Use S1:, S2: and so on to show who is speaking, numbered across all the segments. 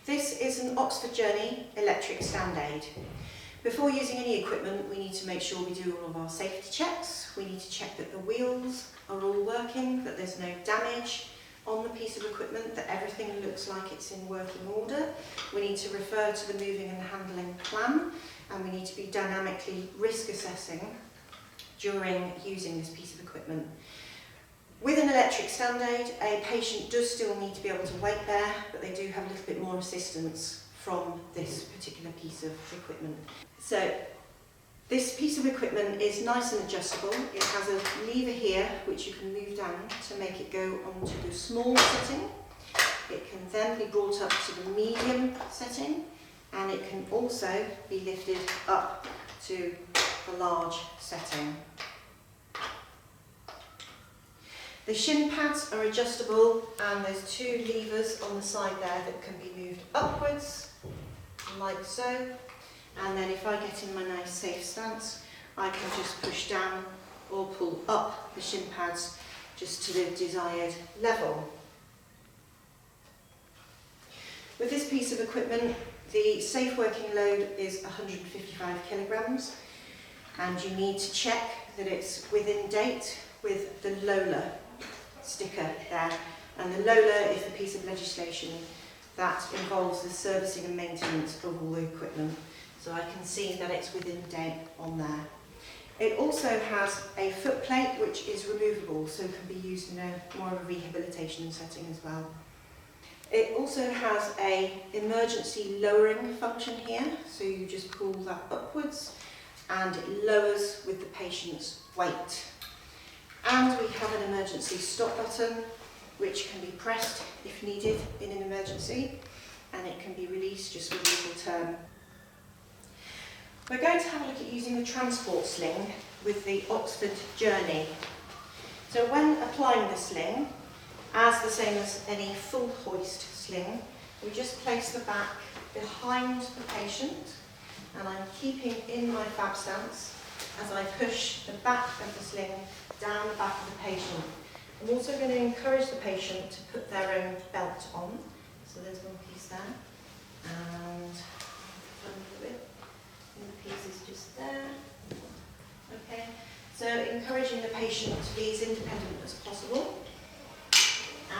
S1: This is an Oxford Journey electric stand aid. Before using any equipment, we need to make sure we do all of our safety checks. We need to check that the wheels are all working, that there's no damage on the piece of equipment, that everything looks like it's in working order. We need to refer to the moving and handling plan, and we need to be dynamically risk assessing during using this piece of equipment. With an electric stand aid, a patient does still need to be able to wait there, but they do have a little bit more assistance from this particular piece of equipment. So this piece of equipment is nice and adjustable. It has a lever here which you can move down to make it go onto the small setting. It can then be brought up to the medium setting, and it can also be lifted up to the large setting. The shin pads are adjustable, and there's two levers on the side there that can be moved upwards, like so. And then if I get in my nice safe stance, I can just push down or pull up the shin pads just to the desired level. With this piece of equipment, the safe working load is 155 kilograms, and you need to check that it's within date with the Lola sticker there. And the Lola is the piece of legislation that involves the servicing and maintenance of all the equipment. So I can see that it's within date on there. It also has a foot plate which is removable, so can be used in a more of a rehabilitation setting as well. It also has an emergency lowering function here, so you just pull that upwards and it lowers with the patient's weight. And we have an emergency stop button which can be pressed if needed in an emergency, and it can be released just with a little turn. We're going to have a look at using the transport sling with the Oxford Journey. So when applying the sling, as the same as any full hoist sling, we just place the back behind the patient, and I'm keeping in my fab stance as I push the back of the sling down the back of the patient. I'm also going to encourage the patient to put their own belt on. So there's one piece there, and a little bit. And the piece is just there. Okay. So encouraging the patient to be as independent as possible,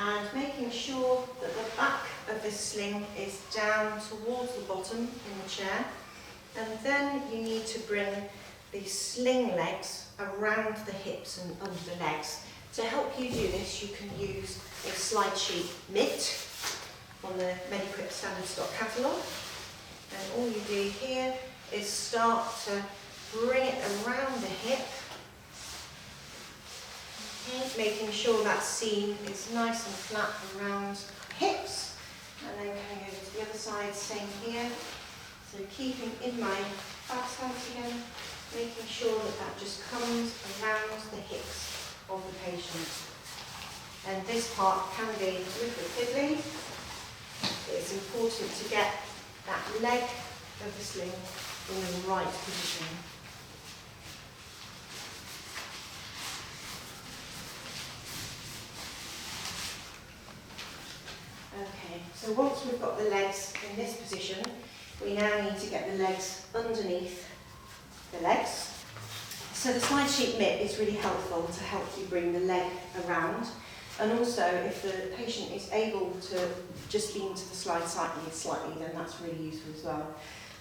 S1: and making sure that the back of this sling is down towards the bottom in the chair, and then you need to bring the sling legs around the hips and under the legs. To help you do this, you can use a slide sheet mitt on the Mediquip Standard Stock Catalogue, and all you do here is start to bring it around the hip, okay, making sure that seam is nice and flat around the hips, and then coming over to the other side, same here. So keeping in my back stance again, making sure that that just comes around the hips of the patient. And this part can be a little fiddly. It's important to get that leg of the sling in the right position. Okay, so once we've got the legs in this position, we now need to get the legs underneath the legs. So the slide sheet mitt is really helpful to help you bring the leg around, and also if the patient is able to just lean to the slide slightly, then that's really useful as well.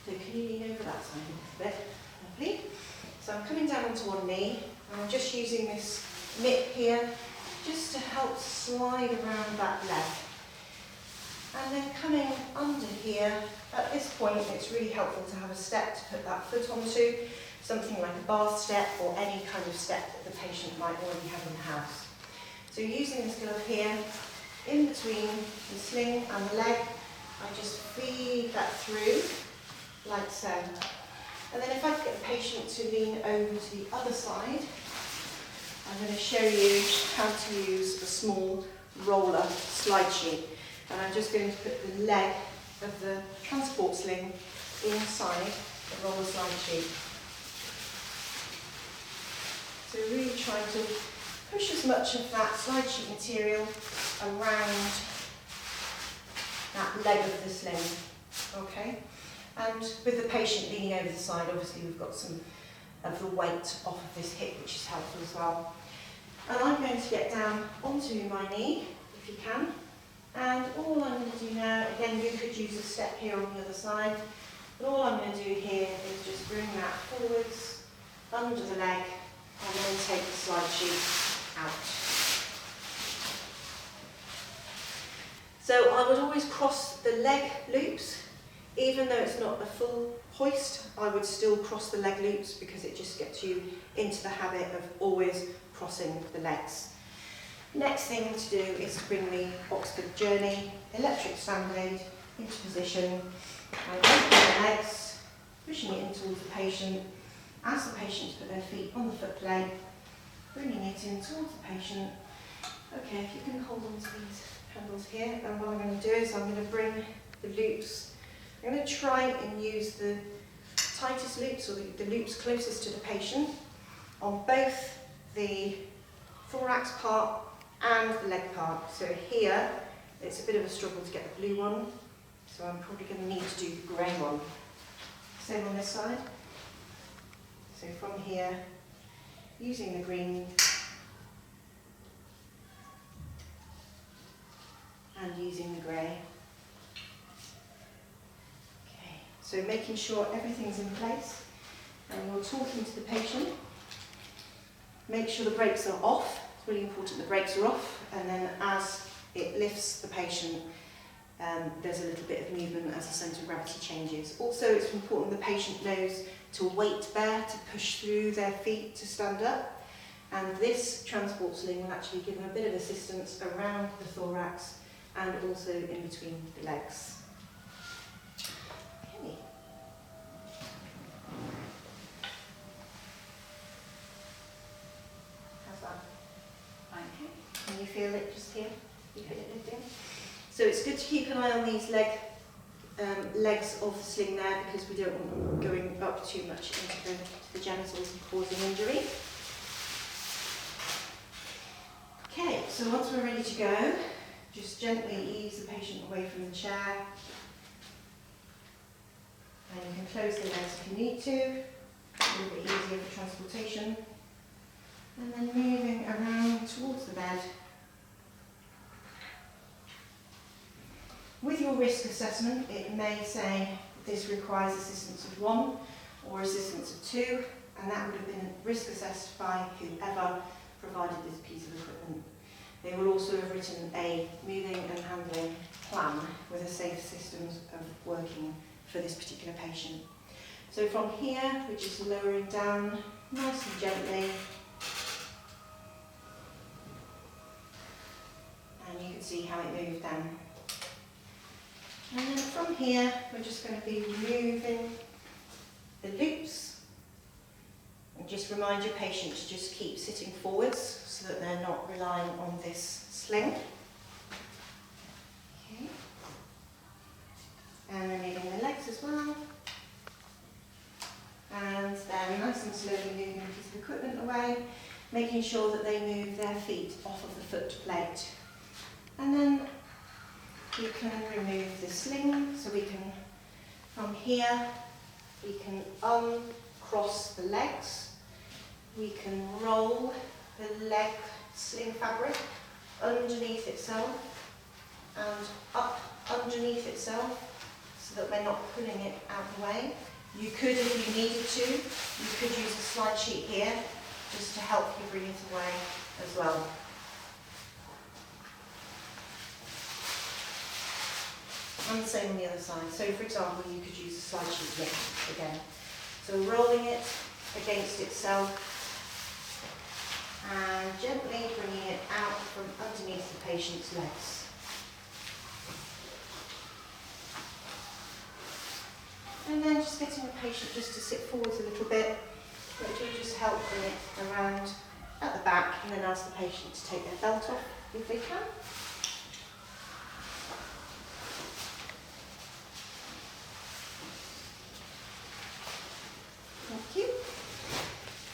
S1: So can you lean over that side a little bit? Lovely. So I'm coming down onto one knee, and I'm just using this mitt here just to help slide around that leg. And then coming under here, at this point it's really helpful to have a step to put that foot onto, something like a bath step or any kind of step that the patient might already have in the house. So using this glove here, in between the sling and the leg, I just feed that through, like so. And then if I get the patient to lean over to the other side, I'm going to show you how to use a small roller slide sheet. And I'm just going to put the leg of the transport sling inside the roller slide sheet. So really try to push as much of that slide sheet material around that leg of the sling. Okay, and with the patient leaning over the side, obviously we've got some of the weight off of this hip, which is helpful as well. And I'm going to get down onto my knee, if you can. And all I'm going to do now, again, you could use a step here on the other side, but all I'm going to do here is just bring that forwards, under the leg, and then take the slide sheet out. So I would always cross the leg loops, even though it's not a full hoist, I would still cross the leg loops because it just gets you into the habit of always crossing the legs. Next thing to do is to bring the Oxford Journey electric stand aid into position and open the legs, pushing it in towards the patient. Ask the patient to put their feet on the foot plate, bringing it in towards the patient. Okay, if you can hold on to these handles here, and what I'm going to do is I'm going to bring the loops. I'm going to try and use the tightest loops, or the loops closest to the patient, on both the thorax part and the leg part. So here, it's a bit of a struggle to get the blue one, so I'm probably going to need to do the grey one. Same on this side. So from here, using the green and using the grey. Okay, so making sure everything's in place and you're talking to the patient. Make sure the brakes are off. It's really important the brakes are off, and then as it lifts the patient, there's a little bit of movement as the centre of gravity changes. Also, it's important the patient knows to weight bear, to push through their feet to stand up, and this transport sling will actually give them a bit of assistance around the thorax and also in between the legs. Okay. How's that? Okay. Can you feel it just here? You feel it lifting? So it's good to keep an eye on these legs of the sling there, because we don't want them going up too much into the genitals and causing injury. Okay, so once we're ready to go, just gently ease the patient away from the chair. And you can close the legs if you need to, a little bit easier for transportation. And then moving around towards the bed. With your risk assessment, it may say this requires assistance of 1 or assistance of 2, and that would have been risk assessed by whoever provided this piece of equipment. They will also have written a moving and handling plan with a safe systems of working for this particular patient. So from here, we're just lowering down nice and gently. And you can see how it moved then. And then from here, we're just going to be removing the loops. And just remind your patient to just keep sitting forwards so that they're not relying on this sling. Okay. And removing the legs as well. And then nice and slowly moving the piece of equipment away, making sure that they move their feet off of the foot plate. And then we can remove the sling, so we can, from here, we can uncross the legs, we can roll the leg sling fabric underneath itself and up underneath itself so that we're not pulling it out of the way. You could, if you needed to, you could use a slide sheet here just to help you bring it away as well. And the same on the other side. So for example, you could use a slide sheet lift again. So rolling it against itself and gently bringing it out from underneath the patient's legs. And then just getting the patient just to sit forwards a little bit, which will just help bring it around at the back, and then ask the patient to take their belt off if they can.